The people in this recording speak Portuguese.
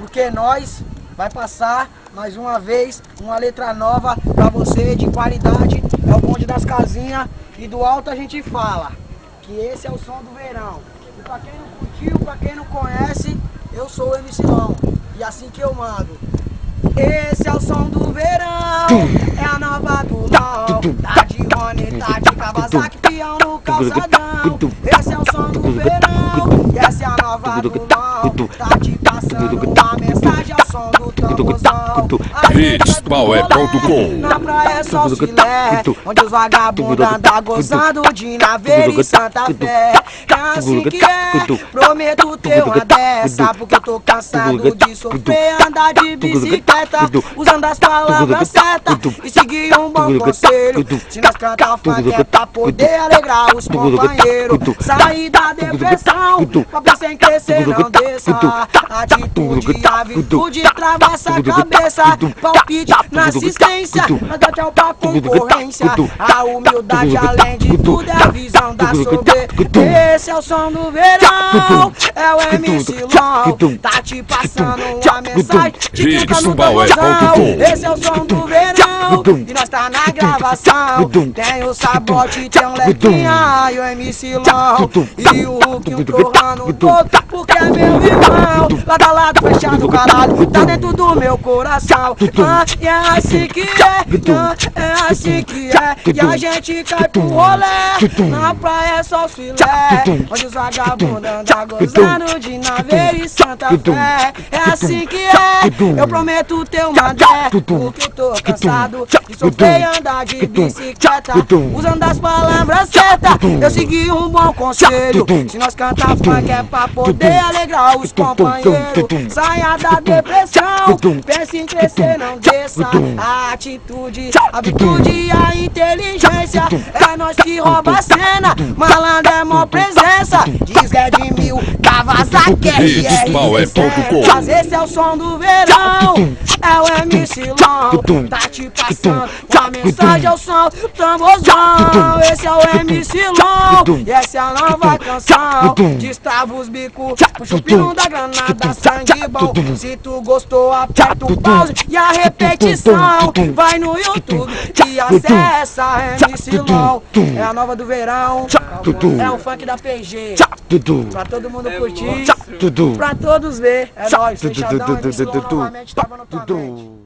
porque nós vai passar mais uma vez uma letra nova pra você de qualidade. É o bonde das casinhas e do alto a gente fala que esse é o som do verão. E pra quem não curtiu, pra quem não conhece, eu sou o MC Lão e assim que eu mando. Esse é o som do verão, é a nova do Lão. Tá de Rony, tá de Kawasaki, peão no calçadão. Esse é o som do verão, e essa é a nova do Lão. Tá te passando uma mensagem ao som do tamborzão. Beatspower.com. Na praia é só filé, onde os vagabundos andam gozando de Naveira e Santa Fé. É assim que é, prometo ter uma dessa, porque eu tô cansado de sofrer, andar de bicicleta, usando as palavras certas e seguir um bom conselho. Se nós cantar funk é pra poder alegrar os companheiros, sair da depressão, pra pensar em crescer não desça. Atitude, a virtude, travassa a cabeça, palpite na assistência, nós dá tchau pra concorrência. A humildade além de tudo é a visão da soberba. Esse é o som do verão, é o MC Lão. Tá te passando uma mensagem de quem tá no tamborzão. Esse é o som do verão, e nós tá na gravação. Tem o Sabote, tem o Lequinha e o MC Lão. E o Hulk torrando todo, porque é meu irmão. Lado a lado, fechado, caralho, tá dentro do meu coração. E é assim que é, é assim que é. E a gente cai pro rolê, na praia é só filé, onde os vagabundos andam gozando de Naveira e Santa Fé. É assim que é, eu prometo ter uma dé, porque eu tô cansado de sofrer e andar de bicicleta, usando as palavras certas, eu segui um bom conselho. Se nós cantar funk é pra poder alegrar os companheiros, saia da depressão, pense em crescer, não desça. A atitude, a virtude e a inteligência, é nós que rouba a cena, malandro é mó presença, diz que é de mil, Kawasaki Beatspower.com. esse é o som do verão, é o MC Lão. Tá te passando uma mensagem ao som do tamborzão. Esse é o MC Lão, e essa é a nova canção. Destrava os bicos, puxa o pino da granada, sangue bom. Se tu gostou, aperta o pause e a repetição. Vai no YouTube e acessa MC Lão. É a nova do verão, é o funk da PG. Pra todo mundo curtir, pra todos ver. É nóis, fechadão, MC Lão novamente tava no tua mente.